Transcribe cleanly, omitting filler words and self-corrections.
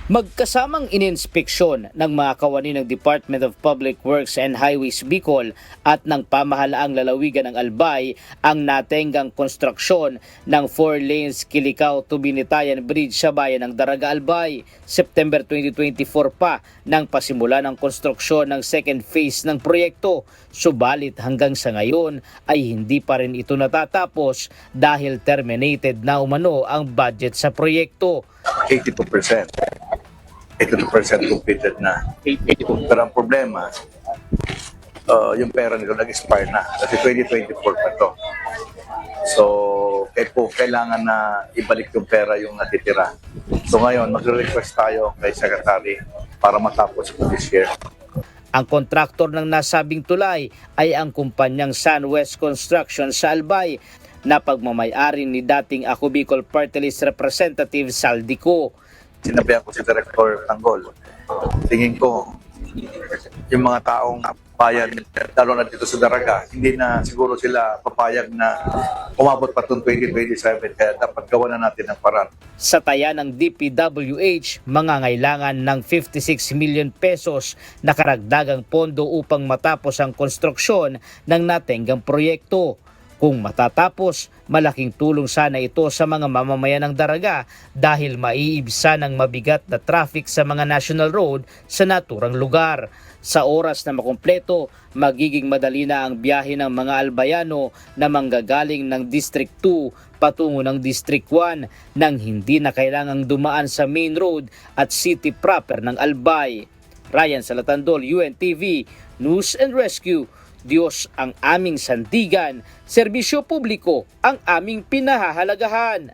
Magkasamang ininspeksyon ng mga kawani ng Department of Public Works and Highways Bicol at ng pamahalaang lalawigan ng Albay ang natenggang konstruksyon ng 4 lanes Kilikao to Binitayan Bridge sa bayan ng Daraga, Albay. September 2024 pa nang pasimula ng konstruksyon ng second phase ng proyekto. Subalit hanggang sa ngayon ay hindi pa rin ito natatapos dahil terminated na umano ang budget sa proyekto. 82%. 82% completed na. Pero ang problema, yung pera nito nag-expire na. Kasi 2024 pa to. So, kailangan na ibalik yung pera yung natitira. So ngayon, magre-request tayo kay Secretary para matapos ito this year. Ang kontraktor ng nasabing tulay ay ang kumpanyang SunWest Construction sa Albay na pagmamay-ari ni dating Ako Bicol Party List Representative Saldico. Sinabihan ko si Director Tanggol. Tingin ko, yung mga taong bayan, lalo na dito sa Daraga, hindi na siguro sila papayag na umabot pa itong 2027, kaya dapat gawa na natin ang paraan. Sa taya ng DPWH, mangangailangan ng 56 million pesos na karagdagang pondo upang matapos ang konstruksyon ng natenggang proyekto. Kung matatapos, malaking tulong sana ito sa mga mamamayan ng Daraga dahil maiibsan ang mabigat na traffic sa mga national road sa naturang lugar. Sa oras na makumpleto, magiging madali na ang biyahe ng mga Albayano na manggagaling ng District 2 patungo ng District 1 nang hindi na kailangang dumaan sa main road at city proper ng Albay. Ryan Salatandol, UNTV, News and Rescue. Diyos ang aming sandigan, serbisyo publiko ang aming pinahahalagahan.